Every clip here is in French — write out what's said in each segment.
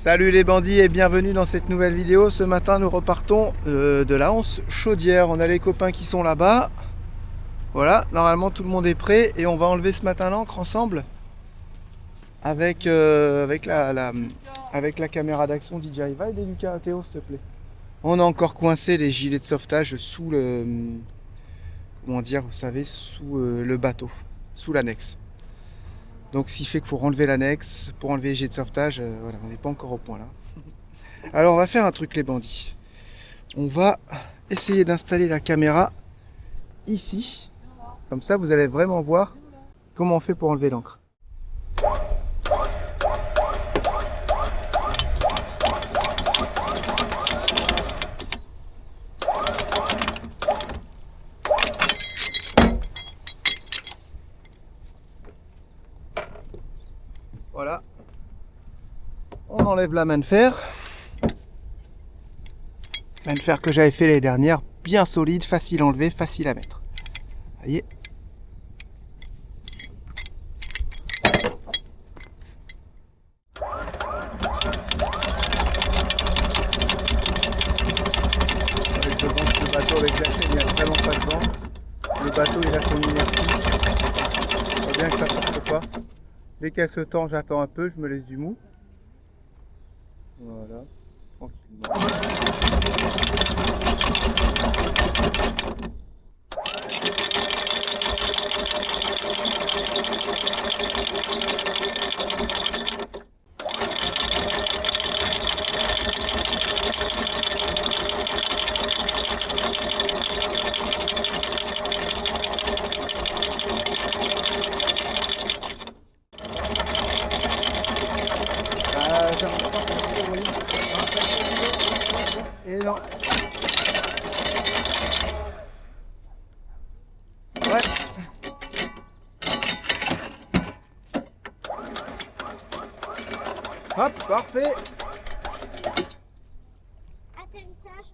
Salut les bandits et bienvenue dans cette nouvelle vidéo. Ce matin nous repartons de la Anse Chaudière. On a les copains qui sont là-bas. Voilà, normalement tout le monde est prêt et on va enlever ce matin l'ancre ensemble avec la caméra d'action DJI. Va aider Lucas, Théo s'il te plaît. On a encore coincé les gilets de sauvetage sous le... Comment dire, vous savez, sous le bateau, sous l'annexe. Donc ce qui fait qu'il faut renlever l'annexe pour enlever les gilets de sauvetage. Voilà, on n'est pas encore au point là. Alors on va faire un truc les bandits. On va essayer d'installer la caméra ici. Comme ça vous allez vraiment voir comment on fait pour enlever l'ancre. Voilà, on enlève la main de fer. Main de fer que j'avais fait l'année dernière, bien solide, facile à enlever, facile à mettre. Vous voyez. Je branche le bateau avec la chaîne, il y a vraiment pas de vent. Le bateau il a son inertie. Il faut bien que ça sorte pas. Dès qu'elle se tend, j'attends un peu, je me laisse du mou. Voilà, tranquillement. Et non. Ouais. Hop, parfait. Atterrissage.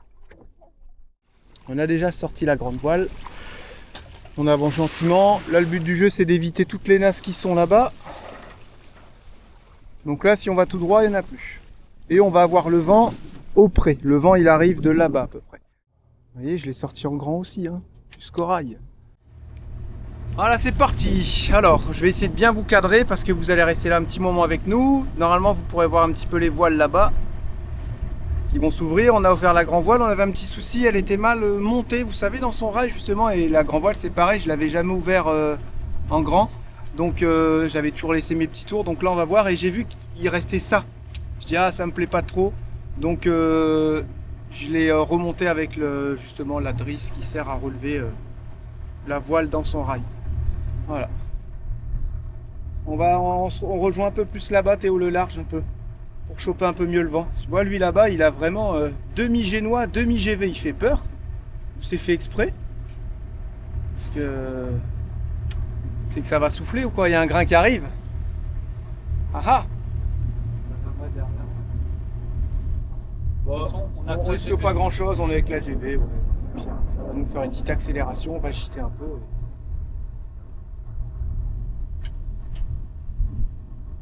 On a déjà sorti la grande voile. On avance gentiment. Là, le but du jeu, c'est d'éviter toutes les nasses qui sont là-bas. Donc là, si on va tout droit, il n'y en a plus. Et on va avoir le vent au près. Le vent, il arrive de là-bas à peu près. Vous voyez, je l'ai sorti en grand aussi, hein, jusqu'au rail. Voilà, c'est parti. Alors, je vais essayer de bien vous cadrer parce que vous allez rester là un petit moment avec nous. Normalement, vous pourrez voir un petit peu les voiles là-bas qui vont s'ouvrir. On a ouvert la grand voile, on avait un petit souci, elle était mal montée, vous savez, dans son rail justement. Et la grand voile, c'est pareil, je l'avais jamais ouvert en grand. Donc, j'avais toujours laissé mes petits tours. Donc là, on va voir et j'ai vu qu'il restait ça. Je dis, ah, ça me plaît pas trop. Donc, je l'ai remonté avec justement la drisse qui sert à relever la voile dans son rail. Voilà. On rejoint un peu plus là-bas, Théo, le large un peu, pour choper un peu mieux le vent. Tu vois, lui là-bas, il a vraiment demi-génois, demi-GV. Il fait peur. C'est fait exprès. Parce que c'est que ça va souffler ou quoi? Il y a un grain qui arrive. Ah ah! Bon, on risque pas grand chose, on est avec la GV. Ouais. Puis, ça va nous faire une petite accélération, on va agiter un peu.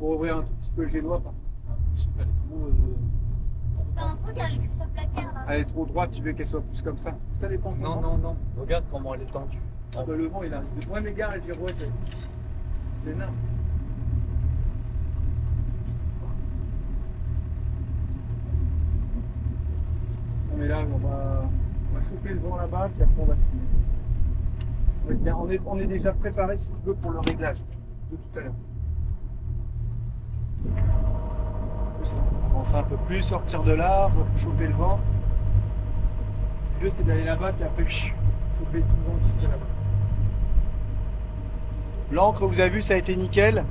Pour ouvrir un tout petit peu le génois, par contre. T'as un truc avec ce placard là. Elle est trop droite, tu veux qu'elle soit plus comme ça. Ça dépend. Non, non, non. Regarde comment elle est tendue. Ah bah, le vent il arrive. Ouais, mes gars, elle dit ouais, c'est énorme. Non, mais là, on va choper le vent là-bas, puis après on va finir. On est déjà préparé, si tu veux, pour le réglage de tout à l'heure. Avancer un peu plus, sortir de là, choper le vent. Le jeu, c'est d'aller là-bas, puis après, choper tout le vent jusqu'à là-bas. L'ancre, vous avez vu, ça a été nickel.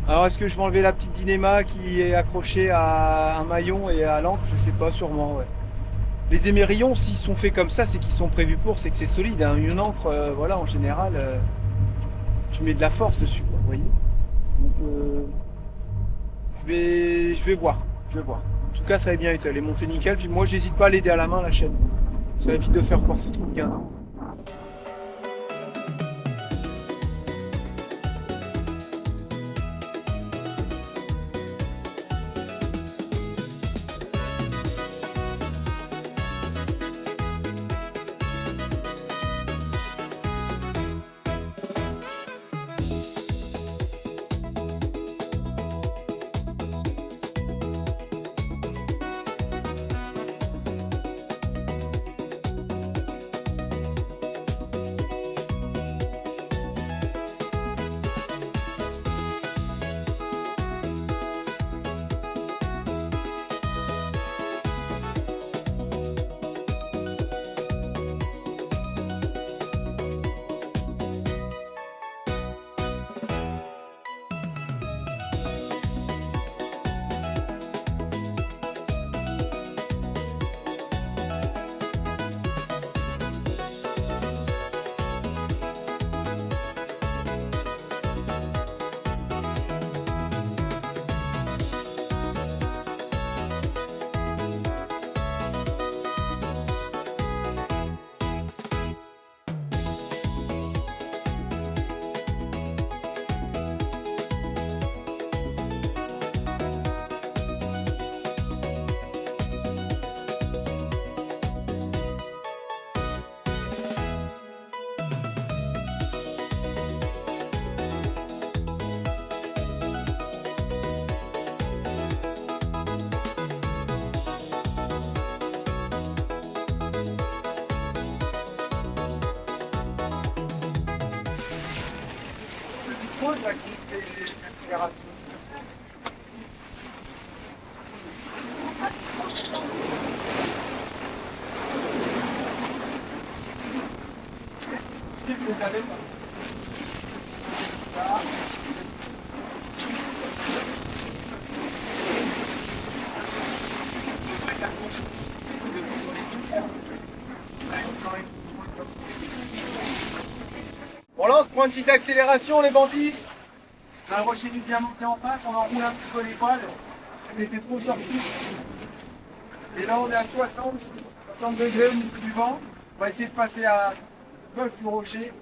Alors, est-ce que je vais enlever la petite dynéma qui est accrochée à un maillon et à l'ancre? Je sais pas, sûrement, ouais. Les émerillons, s'ils sont faits comme ça, c'est qu'ils sont prévus pour, c'est que c'est solide. Hein. Une encre, voilà, en général, tu mets de la force dessus, quoi, vous voyez. Donc, je vais voir. En tout cas, ça a bien été, elle est montée nickel. Puis moi, j'hésite pas à l'aider à la main, la chaîne. Ça évite de faire forcer trop le gain. pause là qui fait l'accélération. Vous avez pas. Là. Bon là on se prend une petite accélération les bandits. On a le rocher du diamant qui est en face, on enroule un petit peu les poils. On était trop sortis. Et là on est à 60 degrés au niveau du vent. On va essayer de passer à gauche du rocher.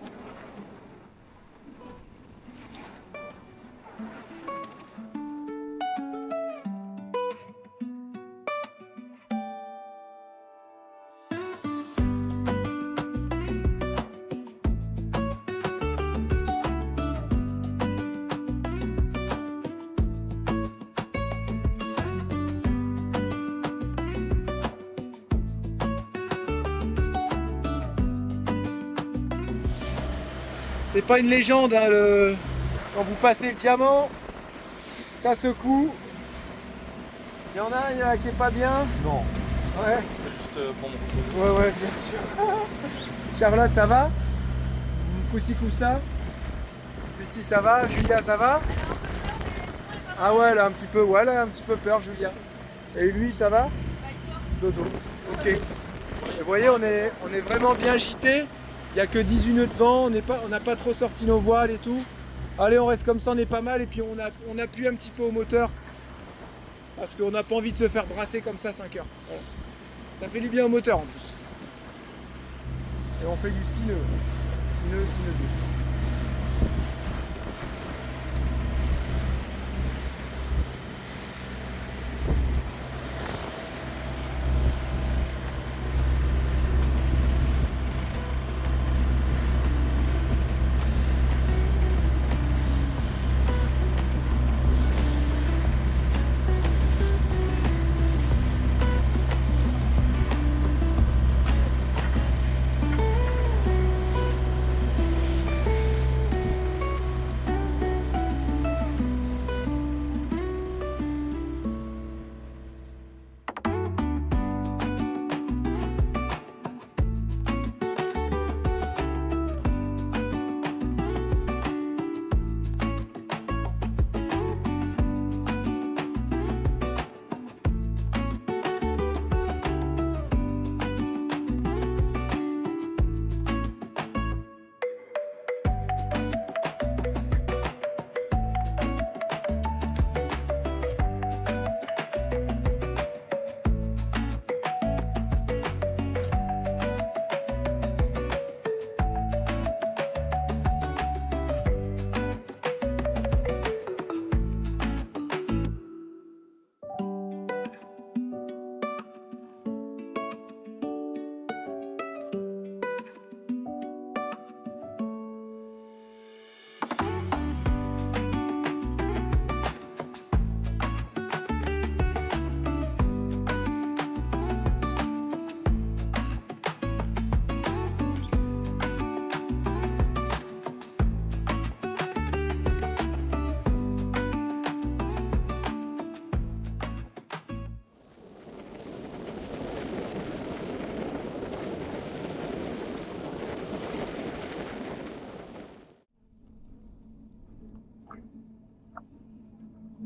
C'est pas une légende, hein, quand vous passez le diamant, ça secoue. Il y en a un qui est pas bien. Non, Ouais, c'est juste pour me reposer. ouais, bien sûr. Charlotte, ça va? Coussi coussa. Lucie, ça va? Julia, ça va? Ah ouais, elle a un petit peu, ouais, elle a un petit peu peur, Julia. Et lui, ça va? Dodo. Ok. Et vous voyez, on est vraiment bien gité. Il n'y a que 18 nœuds de vent, on n'a pas trop sorti nos voiles et tout. Allez, on reste comme ça, on est pas mal. Et puis on appuie un petit peu au moteur. Parce qu'on n'a pas envie de se faire brasser comme ça 5 heures. Voilà. Ça fait du bien au moteur en plus. Et on fait du 6 nœuds. 6 nœuds, 6 nœuds 2.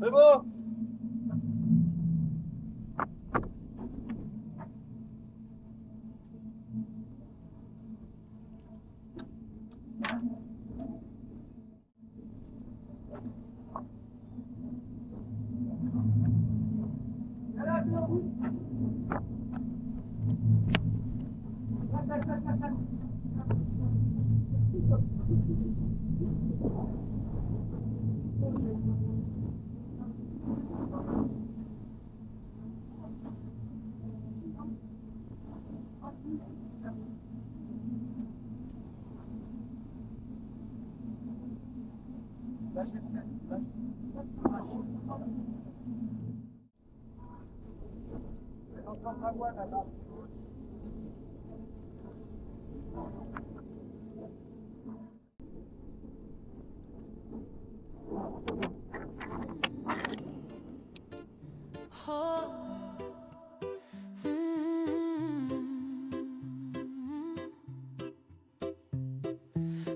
C'est bon.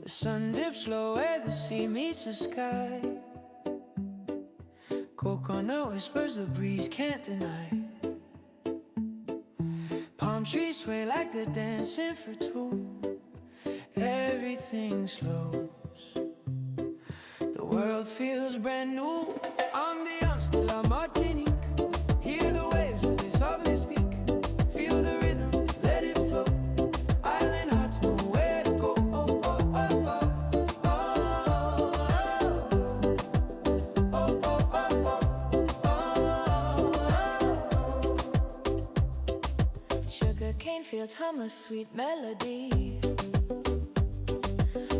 The sun dips low where the sea meets the sky. Coconut whispers the breeze can't deny. Palm trees sway like they're dancing for two. Everything slows. The world feels brand new. I'm the young, still I'm Martinique. Hear the waves as they softly speak. Feel the rhythm, let it flow. Island hearts know where to go. Oh, oh, oh, oh, oh, oh, oh, oh. Sugar cane fields hum a sweet melody.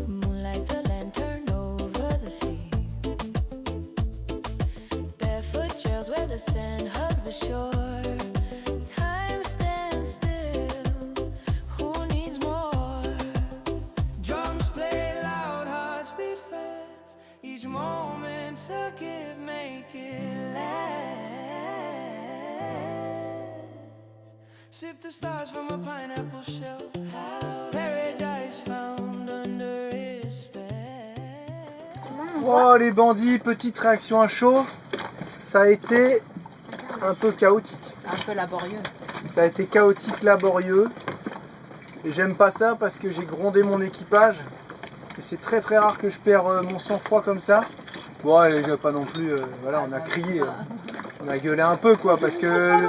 Moonlight's a lantern over the sea. Barefoot trails where the sand hugs the shore. Time stands still, who needs more? Drums play loud, hearts beat fast. Each moment's a gift, make it last. Sip the stars from a pineapple shell. Paradise found under his spell. Oh les bandits, petite réaction à chaud. Ça a été un peu chaotique. Un peu laborieux. Ça a été chaotique, laborieux. Et j'aime pas ça parce que j'ai grondé mon équipage. Et c'est très très rare que je perds mon sang-froid comme ça. Bon, allez, pas non plus. Voilà, on a crié. On a gueulé un peu quoi parce que.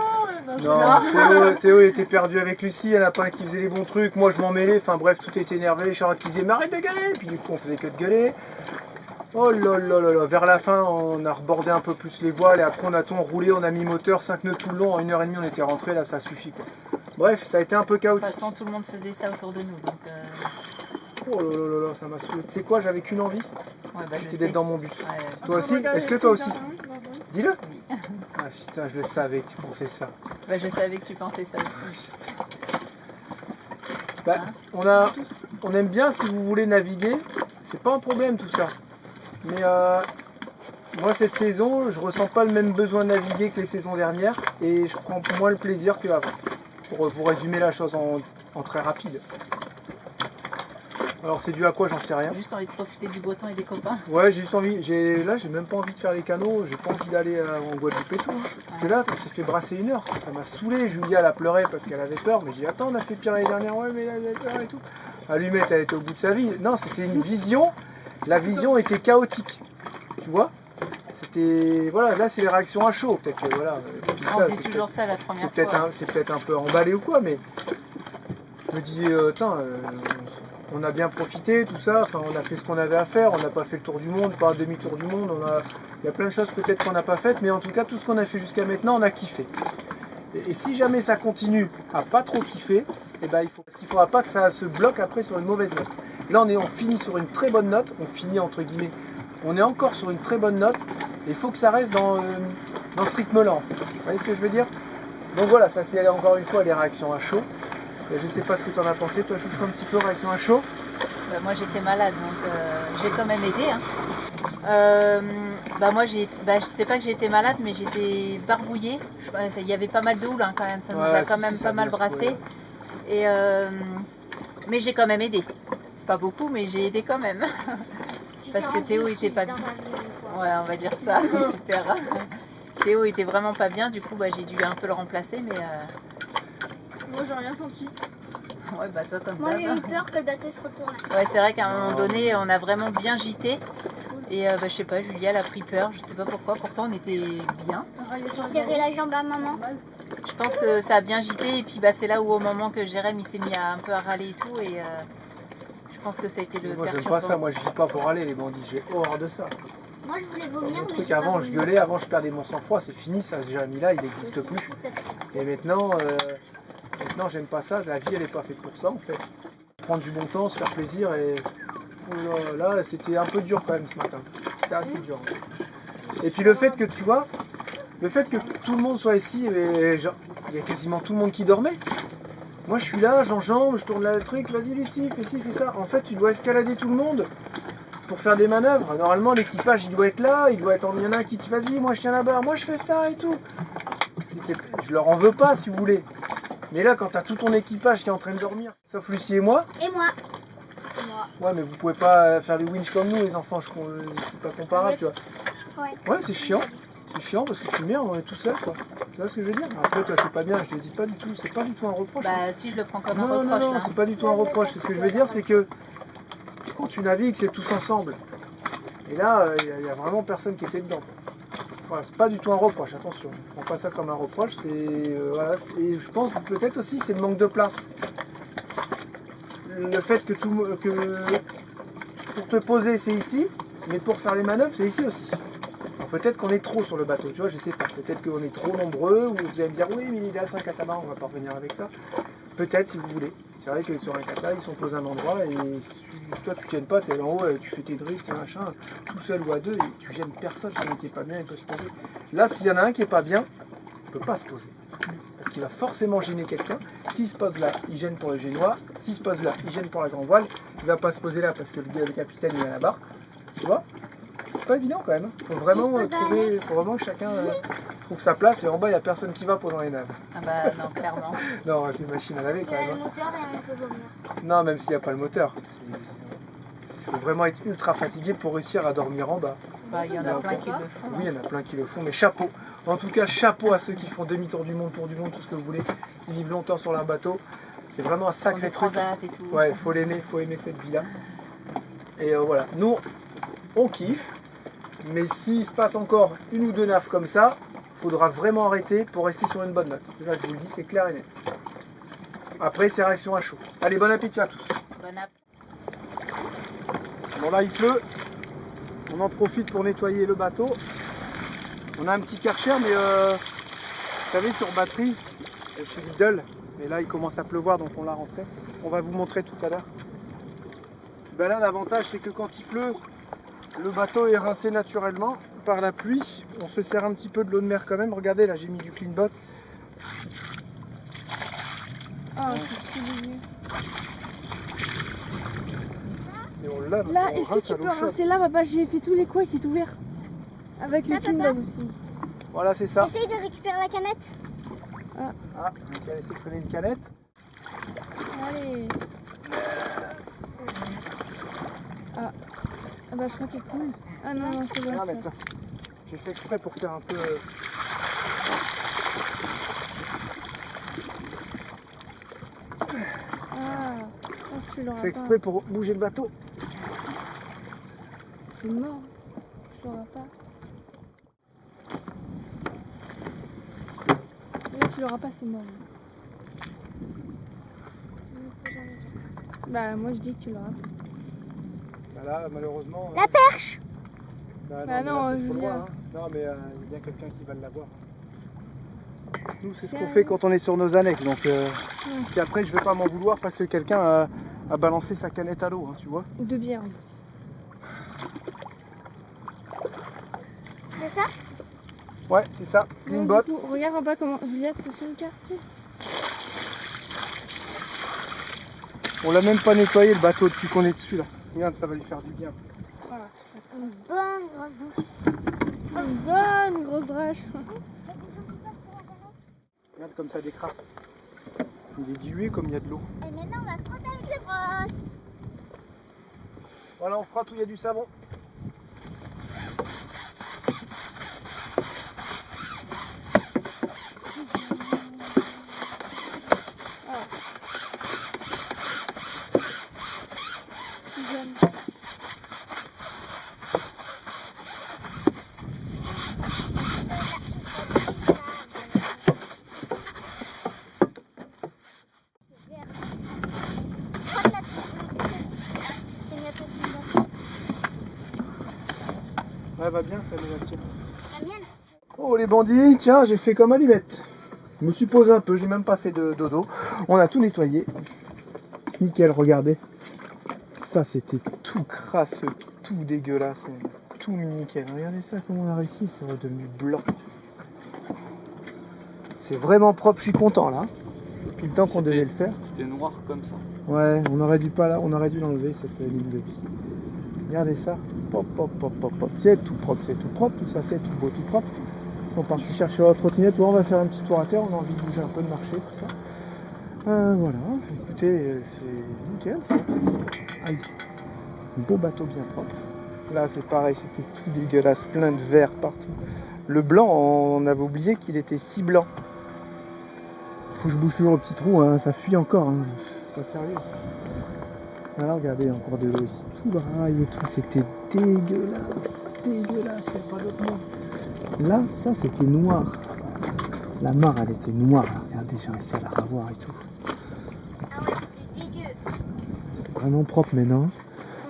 Non, Théo était perdu avec Lucie, elle n'a pas un qui faisait les bons trucs, moi je m'en mêlais, enfin bref, tout était énervé, Charlotte qui disait mais arrête de gueuler, puis du coup on faisait que de gueuler. Oh là là là là, vers la fin on a rebordé un peu plus les voiles et après on a tout enroulé, on a mis moteur, 5 nœuds tout le long, en 1h30 on était rentré, là ça suffit quoi. Bref, ça a été un peu De chaotique. toute façon, tout le monde faisait ça autour de nous. Donc, Oh là là là, ça m'a saoulé. Tu sais quoi, j'avais qu'une envie, ouais, bah, je c'était sais. d'être dans mon bus. Ouais. Toi aussi? Est-ce que toi aussi? Dis-le. Oui. Ah putain, je le savais que tu pensais ça. Bah, je savais que tu pensais ça aussi. Bah, on aime bien si vous voulez naviguer, c'est pas un problème tout ça. Mais moi cette saison, je ressens pas le même besoin de naviguer que les saisons dernières et je prends moins le plaisir qu'avant. Pour résumer la chose en très rapide. Alors c'est dû à quoi, j'en sais rien. Juste envie de profiter du beau temps et des copains. Ouais, j'ai juste envie, là j'ai même pas envie de faire les canaux, j'ai pas envie d'aller en Guadeloupe et tout. Hein. Parce que là, on s'est fait brasser 1 heure, ça m'a saoulé. Julia elle a pleuré parce qu'elle avait peur, mais j'ai dit attends, on a fait pire l'année dernière, ouais mais elle avait peur et tout. Allumette, elle était au bout de sa vie. Non, c'était une vision, la vision était chaotique, tu vois. C'était, voilà, là c'est les réactions à chaud, peut-être que voilà. On dit toujours ça la première fois. C'est peut-être un peu emballé ou quoi, mais je me dis, on a bien profité, tout ça, enfin, on a fait ce qu'on avait à faire, on n'a pas fait le tour du monde, pas un demi-tour du monde, il y a plein de choses peut-être qu'on n'a pas faites, mais en tout cas tout ce qu'on a fait jusqu'à maintenant, on a kiffé. Et si jamais ça continue à pas trop kiffer, parce qu'il ne faudra pas que ça se bloque après sur une mauvaise note. Là on finit sur une très bonne note, on finit entre guillemets, on est encore sur une très bonne note, et il faut que ça reste dans ce rythme-là. En fait. Vous voyez ce que je veux dire? Donc voilà, ça c'est encore une fois les réactions à chaud. Et je sais pas ce que tu en as pensé, toi Chouchou, un petit peu réaction à chaud. Bah, moi j'étais malade, donc j'ai quand même aidé. Hein. Moi je sais pas que j'ai été malade, mais j'étais barbouillée. Il y avait pas mal de houle hein, quand même, ça nous a quand même pas mal brassé. Et mais j'ai quand même aidé. Pas beaucoup, mais j'ai aidé quand même. Parce que Théo était pas bien. Ouais, on va dire ça, super. Théo était vraiment pas bien, du coup j'ai dû un peu le remplacer, mais. Moi j'ai rien senti. Ouais, bah toi comme Moi d'hab. j'ai eu peur que le bateau se retourne. Ouais, c'est vrai qu'à un moment donné, on a vraiment bien gîté. Et je sais pas, Julia elle a pris peur, je sais pas pourquoi, pourtant on était bien. J'ai serré la jambe à maman. Je pense que ça a bien gîté et puis c'est là où au moment que Jérém il s'est mis un peu à râler et tout et je pense que ça a été le Moi j'aime perturbant. pas ça, moi je vis pas pour râler les bandits, j'ai horreur de ça. Moi je voulais vomir. Mon mais truc j'ai pas avant je vomi. gueulais, avant je perdais mon sang-froid, c'est fini ça, Jérémy là il n'existe plus. Et maintenant j'aime pas ça, la vie elle est pas faite pour ça en fait. Prendre du bon temps, se faire plaisir et oh là c'était un peu dur quand même ce matin. C'était assez dur. Et puis le fait que tu vois, le fait que tout le monde soit ici, il y a quasiment tout le monde qui dormait. Moi je suis là, j'enjambe, je tourne là le truc, vas-y Lucie, fais ci, fais ça. En fait tu dois escalader tout le monde pour faire des manœuvres. Normalement l'équipage il doit être là, il y en a un qui te vas-y, moi je tiens la barre, moi je fais ça et tout. je leur en veux pas si vous voulez. Mais là, quand t'as tout ton équipage qui est en train de dormir, sauf Lucie et moi. Et moi. Ouais, mais vous pouvez pas faire les winch comme nous, les enfants. C'est pas comparable, tu vois. Ouais, c'est chiant. C'est chiant parce que tu merde, on est tout seul, quoi. Tu vois ce que je veux dire? Après, toi, c'est pas bien, je te dis pas du tout. C'est pas du tout un reproche. Bah, si je le prends comme un Non, reproche. non, là. c'est pas du tout un reproche. Ce que je veux dire, c'est que quand tu navigues, c'est tous ensemble. Et là, il y a vraiment personne qui était dedans. Voilà, c'est pas du tout un reproche, attention. On prend pas ça comme un reproche, voilà, et je pense que peut-être aussi c'est le manque de place. Le fait que pour te poser c'est ici, mais pour faire les manœuvres c'est ici aussi. Alors peut-être qu'on est trop sur le bateau, tu vois, je sais pas. Peut-être qu'on est trop nombreux, ou vous allez me dire oui mais l'idéal c'est un catamaran, on va pas revenir avec ça. Peut-être si vous voulez. C'est vrai que sur un kata, ils sont posés à un endroit et si toi tu tiennes pas, tu es en haut, tu fais tes drifts, machin, tout seul ou à deux, et tu gênes personne, si on n'est pas bien, il peut se poser. Là, s'il y en a un qui est pas bien, il peut pas se poser. Parce qu'il va forcément gêner quelqu'un. S'il se pose là, il gêne pour le génois. S'il se pose là, il gêne pour la grand voile. Il va pas se poser là parce que le capitaine il est là-bas. Tu vois? C'est pas évident quand même. Faut vraiment que chacun trouve sa place et en bas il n'y a personne qui va pendant les naves. Ah bah non, clairement. Non, c'est une machine à laver Il quand y a même. le moteur et on peut vomir. Non, même s'il n'y a pas le moteur. Il faut vraiment être ultra fatigué pour réussir à dormir en bas. Bah, il y en a plein qui le font. Oui, il y en a plein qui le font, mais chapeau. En tout cas, chapeau à ceux qui font demi-tour du monde, tour du monde, tout ce que vous voulez, qui vivent longtemps sur un bateau. C'est vraiment un sacré truc. Et tout. Ouais, faut l'aimer, faut aimer cette vie-là. Et voilà, nous, on kiffe. Mais s'il se passe encore une ou deux naves comme ça, il faudra vraiment arrêter pour rester sur une bonne note. Là, je vous le dis, c'est clair et net. Après, c'est réaction à chaud. Allez, bon appétit à tous. Bon app. Bon, là, il pleut. On en profite pour nettoyer le bateau. On a un petit Karcher, mais vous savez, sur batterie, chez Lidl. Mais là, il commence à pleuvoir, donc on l'a rentré. On va vous montrer tout à l'heure. Ben là, l'avantage, c'est que quand il pleut, le bateau est rincé naturellement par la pluie. On se sert un petit peu de l'eau de mer quand même. Regardez, là, j'ai mis du clean bot. Et on lave. Là, on est-ce rince que à tu l'eau peux chaude. rincer là, papa? J'ai fait tous les coins, il s'est ouvert. Avec le Kindle aussi. Voilà, c'est ça. Essaye de récupérer la canette. Ah, on va laisser traîner une canette. Allez. Ah bah je crois qu'il coule. Ah non, non, c'est bon. Ah, mais ça, j'ai fait exprès pour faire un peu... Ah, je pense que tu l'auras J'ai fait pas. exprès pour bouger le bateau. C'est mort. Tu l'auras pas. Là, tu l'auras pas, c'est mort. Bah moi je dis que tu l'auras. Bah là, malheureusement... La perche. Bah Bah mais non, là, c'est trop Julien. loin, hein. Non, mais il y a bien quelqu'un qui va l'avoir. Nous, c'est ce Tiens. qu'on fait quand on est sur nos annexes. Donc, puis après, je vais pas m'en vouloir parce que quelqu'un a balancé sa canette à l'eau, hein, tu vois. Ou de bière. C'est ça? Ouais, c'est ça. Non, Une du botte. coup, regarde en bas comment Juliette te fait une carte. On l'a même pas nettoyé le bateau depuis qu'on est dessus là. Regarde, ça va lui faire du bien. Voilà. Une bonne grosse douche. Une bonne grosse drache. Regarde comme ça décrasse. Il est dilué comme il y a de l'eau. Et maintenant, on va frotter avec les brosses. Voilà, on frotte où il y a du savon. Frotte la c'est mieux que le Kindle. Ouais, va bien, ça nous attire. La mienne. Oh les bandits, tiens, j'ai fait comme allumette. Je me suis posé un peu, j'ai même pas fait de dodo. On a tout nettoyé. Nickel, regardez. Ça, c'était tout crasseux, tout dégueulasse, tout nickel. Regardez ça, comment on a réussi, c'est redevenu blanc. C'est vraiment propre, je suis content là. Depuis le temps qu'on devait le faire. C'était noir comme ça. Ouais, on aurait dû l'enlever cette ligne de vie. Regardez ça. Pop, pop, pop, pop, pop. C'est tout propre, tout ça, c'est tout beau, tout propre. Ils sont partis chercher leur trottinette. Ouais, on va faire un petit tour à terre. On a envie de bouger un peu, de marcher, tout ça. Voilà. Écoutez, c'est nickel ça. Aïe. Un beau bateau bien propre. Là, c'est pareil. C'était tout dégueulasse. Plein de verre partout. Le blanc, on avait oublié qu'il était si blanc. Faut que je bouge toujours au petit trou. Hein. Ça fuit encore. Hein. C'est pas sérieux ça. Alors regardez, il y a encore de l'eau ici. Tout le rail et tout. C'était dégueulasse. Dégueulasse. Il n'y a pas d'autre mot. Là, ça c'était noir. La mare elle était noire. Regardez, j'ai réussi à la revoir et tout. Ah ouais, c'était dégueu. C'est vraiment propre maintenant.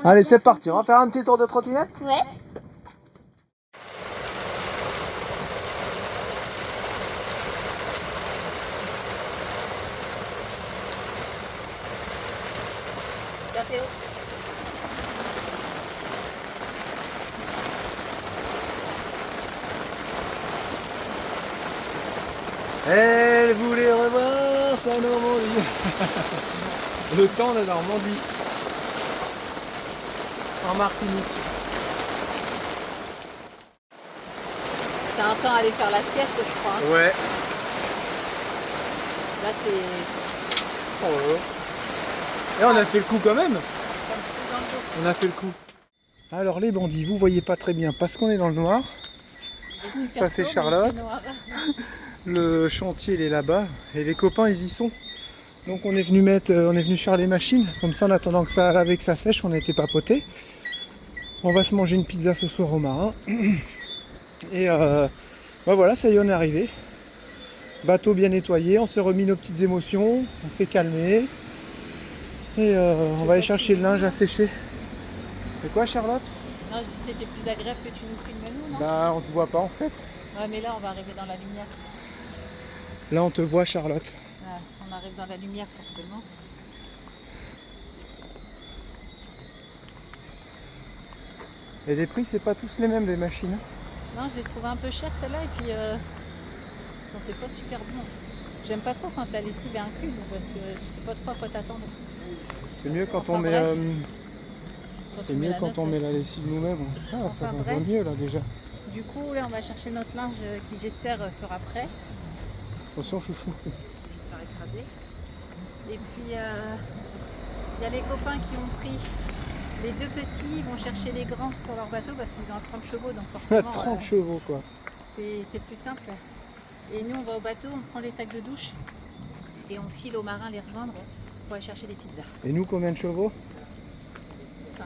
Allez, c'est parti. On va faire un petit tour de trottinette. Ouais. Café. Elle voulait revoir sa Normandie. Le temps de Normandie. En Martinique. C'est un temps à aller faire la sieste, je crois. Hein. Ouais. Là, c'est Et on a fait le coup quand même. On a fait le coup. Alors les bandits, vous voyez pas très bien parce qu'on est dans le noir. Ça, c'est Charlotte. Le chantier il est là-bas et les copains ils y sont. Donc on est venu faire les machines. Comme ça en attendant que ça lave et que ça sèche, on a été papoter. On va se manger une pizza ce soir au marin. Et voilà, ça y est, on est arrivé. Bateau bien nettoyé, on s'est remis nos petites émotions, on s'est calmé. Et on va aller chercher le linge à sécher. C'est quoi Charlotte? Non, je dis que c'était plus agréable que tu nous filmes nous, non? Bah on te voit pas en fait. Ouais, mais là, on va arriver dans la lumière. Là on te voit Charlotte. Ouais, on arrive dans la lumière, forcément. Et les prix c'est pas tous les mêmes les machines. Non, je l'ai trouvé un peu cher celle-là et puis ils sentaient pas super bon. J'aime pas trop quand la lessive est incluse parce que tu sais pas trop à quoi t'attendre. C'est mieux quand Enfin, on met. bref. C'est mieux quand on met la lessive nous-mêmes. Ah ça Enfin, va bref. mieux là déjà. Du coup, là, on va chercher notre linge qui, j'espère, sera prêt. Attention chouchou. Faire écraser. Et puis, il y a les copains qui ont pris les deux petits, ils vont chercher les grands sur leur bateau parce qu'ils ont 30 chevaux, donc forcément 30 chevaux quoi. c'est plus simple. Et nous, on va au bateau, on prend les sacs de douche et on file aux marins les rejoindre pour aller chercher des pizzas. Et nous combien de chevaux? 5.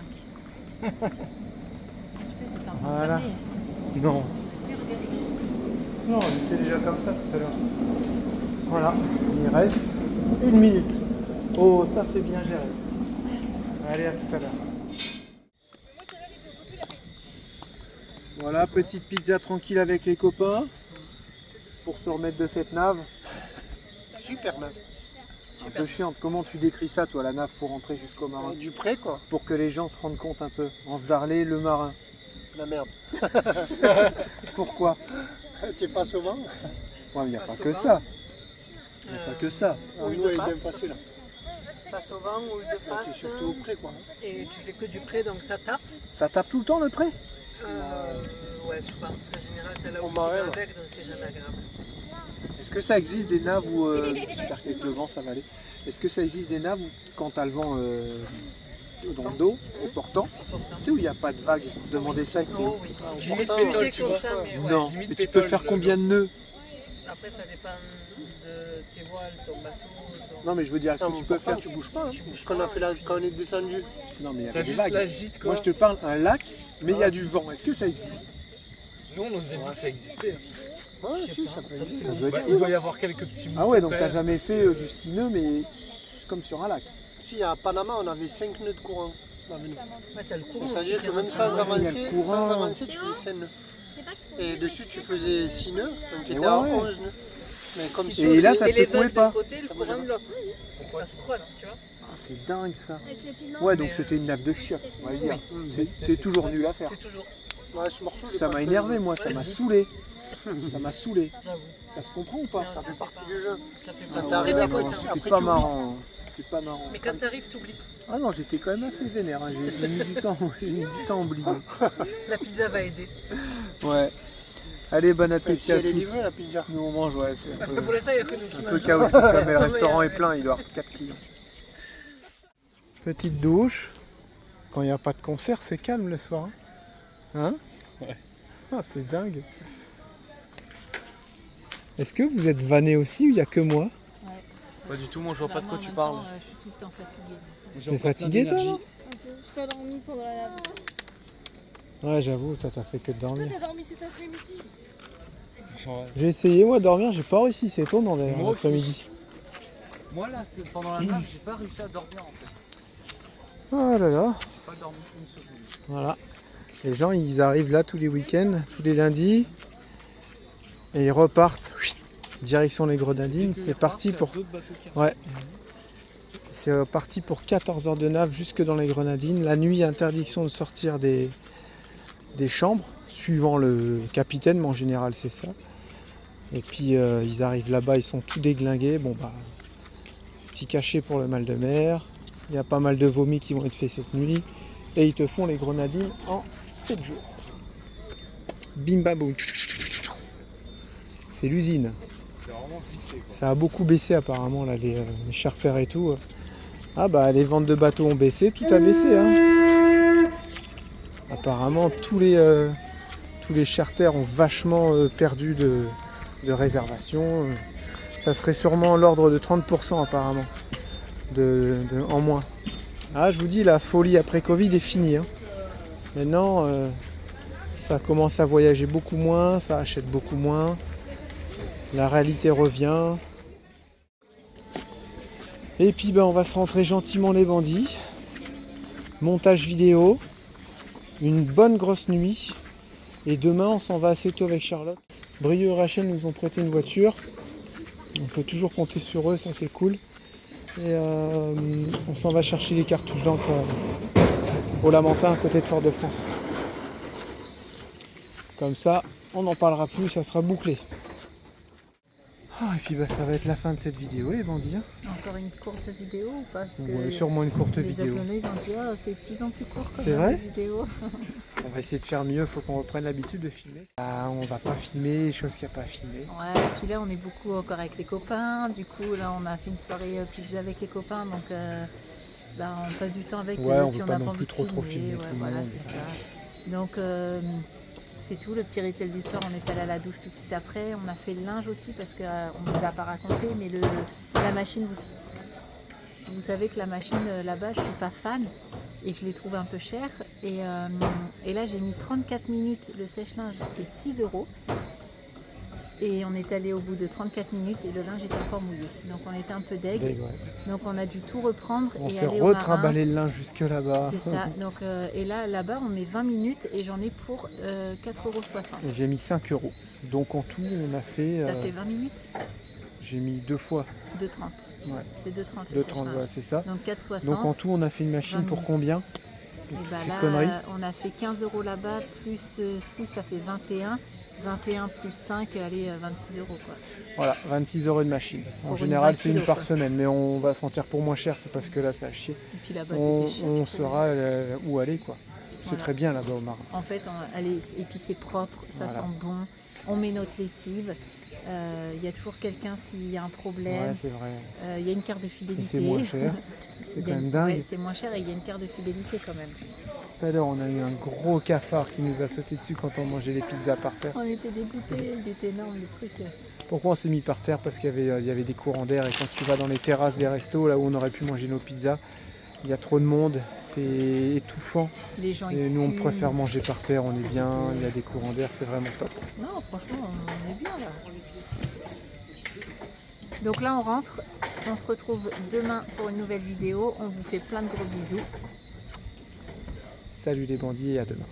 Putain, c'était en Voilà. famille. Non. Si, regardez. Non, on était déjà comme ça tout à l'heure. Voilà, il reste 1 minute. Oh, ça c'est bien géré. Ça. Allez, à tout à l'heure. Voilà, petite pizza tranquille avec les copains pour se remettre de cette nave. Super nave. Un peu chiante. Comment tu décris ça, toi, la nave pour rentrer jusqu'au marin? Du près quoi, Pour que les gens se rendent compte un peu. Anse Darlé, le marin. c'est la merde. Pourquoi? Tu es pas souvent. Il n'y a pas que ça. Il n'y a pas que ça. Nous, il est bien passé là. Pas souvent ou de Tu es face surtout au près quoi. et tu fais que du près donc ça tape. Ça tape tout le temps le pré? Ouais souvent parce qu'en général t'as là Au où tu marais, vas ouais. avec donc c'est jamais agréable. Est-ce que ça existe des naves où, j'espère qu'avec le vent ça va aller, est-ce que ça existe des naves où quand t'as le vent dans le dos, au portant, tu sais où il n'y a pas de vagues? On se demandait ça avec Oh oui. Tu Limite pétole, pétole, tu comme vois. ça mais ouais. Non, limite mais tu peux pétole, faire le- combien de nœuds? Après ça dépend de tes voiles, ton bateau. Non mais je veux dire, est-ce Non, que tu mais peux pourquoi faire... tu bouges pas hein. Parce qu'on a fait là quand on est descendu. Non mais il y T'as avait des juste vagues. la gîte quoi. Moi je te parle un lac, mais il y a du vent. Est-ce que ça existe? Nous on nous a dit que ça existait. Ouais, si, ça peut exister. Ça doit être Bah, fou. il doit y avoir quelques petits bouts. Ah ouais, donc de t'as pelle. jamais fait du sineux, mais comme sur un lac. Si à Panama on avait 5 nœuds de courant. Avec nous. Ouais, t'as le courant Donc, ça veut aussi dire qui que même rentre. sans il y a le avancer, courant. sans avancer, tu faisais 5 nœuds. Je sais pas qu'il faut Et dessus tu faisais 6 nœuds, donc tu Et étais à ouais. 11 nœuds. Mais comme si Et là ça Et se les secouait vagues pas. d'un côté, le courant de l'autre. Ça se croise, tu vois. Ah, c'est dingue ça. avec le piment. Ouais, donc c'était une nave de chiottes, on va le dire. C'est toujours nul à faire. C'est toujours. Ouais, ce morceau, il est Ça pas m'a très- énervé moi, ça m'a saoulé. Ça m'a saoulé. J'avoue. Ça se comprend ou pas? Ça fait partie du jeu. Ça fait Ça mal. t'est Après, arrivé t'es après, content. tu- C'était après, pas tu oublies. marrant. C'était pas marrant. Mais quand t'arrives, t'oublies. Ah non, j'étais quand même assez vénère. Hein. J'ai mis du temps à oublier. La pizza va aider. Ouais. Allez, bon Si appétit à elle est tous. livrée, la pizza. Nous on mange, ouais, c'est un peu, Pour l'instant, il y a que nous qui un peu chaotique, quoi, mais le restaurant est plein, il doit y avoir 4 clients. Petite douche. Quand il n'y a pas de concert, c'est calme le soir. Hein, Ouais. Ah, c'est dingue. Est-ce que vous êtes vanné aussi ou il n'y a que moi? Pas du tout, moi je vois pas Bah, de moi, quoi en tu même parles. temps, je suis tout le temps fatiguée. T'es fatigué toi non? Un peu. Je pas dormi pendant la lave. Ouais, j'avoue, toi t'as fait que de Toi, dormir. t'as dormi cet après-midi. J'ai essayé moi de dormir, j'ai pas réussi, c'est étonnant d'ailleurs Moi aussi. l'après-midi. Moi là, pendant la nave, j'ai pas réussi à dormir en fait. Oh là là, J'ai pas dormi une seconde. voilà. Les gens ils arrivent là tous les week-ends, tous les lundis, et ils repartent direction les Grenadines. C'est parti pour. Ouais. C'est parti pour 14 heures de nave jusque dans les Grenadines. La nuit, interdiction de sortir des chambres, suivant le capitaine, mais en général c'est ça. Et puis ils arrivent là-bas, ils sont tout déglingués. Bon bah, petit cachet pour le mal de mer. Il y a pas mal de vomis qui vont être faits cette nuit. Et ils te font les Grenadines en 7 jours. Bim bam boum. C'est l'usine. C'est vraiment vite fait quoi. Ça a beaucoup baissé apparemment là, les charters et tout. Ah bah les ventes de bateaux ont baissé, tout a baissé. Hein. Apparemment tous les charters ont vachement perdu de réservations. Ça serait sûrement l'ordre de 30% apparemment en moins. Ah je vous dis, la folie après Covid est finie. Hein. Maintenant ça commence à voyager beaucoup moins, ça achète beaucoup moins. La réalité revient. Et puis ben, on va se rentrer gentiment les bandits. Montage vidéo. Une bonne grosse nuit. Et demain on s'en va assez tôt avec Charlotte. Brieux et Rachel nous ont prêté une voiture. On peut toujours compter sur eux, ça c'est cool. Et on s'en va chercher les cartouches d'encre au Lamentin à côté de Fort-de-France. Comme ça, on n'en parlera plus, ça sera bouclé. Ah, et puis bah, ça va être la fin de cette vidéo les bandits. Hein. Encore une courte vidéo ou pas? Parce que Ouais, sûrement une courte les vidéo. abonnés ils ont dit oh, c'est de plus en plus court comme C'est vrai vidéo. On va essayer de faire mieux, faut qu'on reprenne l'habitude de filmer. Ah, on va pas filmer les choses qu'il n'y a pas à filmer. Ouais, et puis là on est beaucoup encore avec les copains. Du coup là on a fait une soirée pizza avec les copains. Donc là on passe du temps avec Ouais, eux. on Puis veut on pas a non pas plus envie de trop filmer Ouais, tout le voilà, monde. c'est ça. Donc c'est tout, le petit rituel du soir, on est allé à la douche tout de suite après. On a fait le linge aussi parce qu'on ne nous a pas raconté, mais la machine, vous savez que la machine là-bas, je ne suis pas fan et que je l'ai trouvé un peu cher. Et là, j'ai mis 34 minutes, le sèche-linge est 6 €. Et on est allé au bout de 34 minutes et le linge était encore mouillé. Donc on était un peu deg. Ouais. Donc on a dû tout reprendre On et s'est aller au marin. retrimballé le linge jusque là-bas. C'est ça. Donc, et là-bas, on met 20 minutes et j'en ai pour 4,60 €. J'ai mis 5 €. Donc en tout, on a fait. T'as fait 20 minutes? J'ai mis 2 fois. 2,30. Ouais. C'est 2,30. 2,30, ouais, c'est ça. Donc 4,60. Donc en tout, on a fait une machine 20 pour minutes. combien? Et toutes bah ces là, conneries. on a fait 15 € là-bas, plus 6, ça fait 21. 21 plus 5, allez, 26 € quoi. Voilà, 26 € de machine. En Pour une général, 20 c'est une kilos, par quoi. semaine, mais on va sentir pour moins cher, c'est parce que là, ça a chier. Et puis là-bas, On c'était cher. on je trouve. saura où aller, quoi. C'est Voilà. très bien là-bas au marin. En fait, et puis c'est propre, ça Voilà. sent bon. On met notre lessive. Il y a toujours quelqu'un s'il y a un Ouais, problème. c'est vrai. Il y a une carte de Et fidélité. c'est moins cher. C'est Il y quand a même une- dingue. ouais, c'est moins cher et il y a une carte de fidélité quand même. Tout à l'heure, on a eu un gros cafard qui nous a sauté dessus quand on mangeait les pizzas par terre. On était dégoûtés, il était énorme le truc. Pourquoi on s'est mis par terre? Parce qu'il y avait des courants d'air et quand tu vas dans les terrasses des restos, là où on aurait pu manger nos pizzas, il y a trop de monde, c'est étouffant. Les gens Et ils nous, on fument. préfère manger par terre, on est C'est bien, plutôt- il y a des courants d'air, c'est vraiment top. Non, franchement, on est bien là. Donc là, on rentre. On se retrouve demain pour une nouvelle vidéo. On vous fait plein de gros bisous. Salut les bandits et à demain.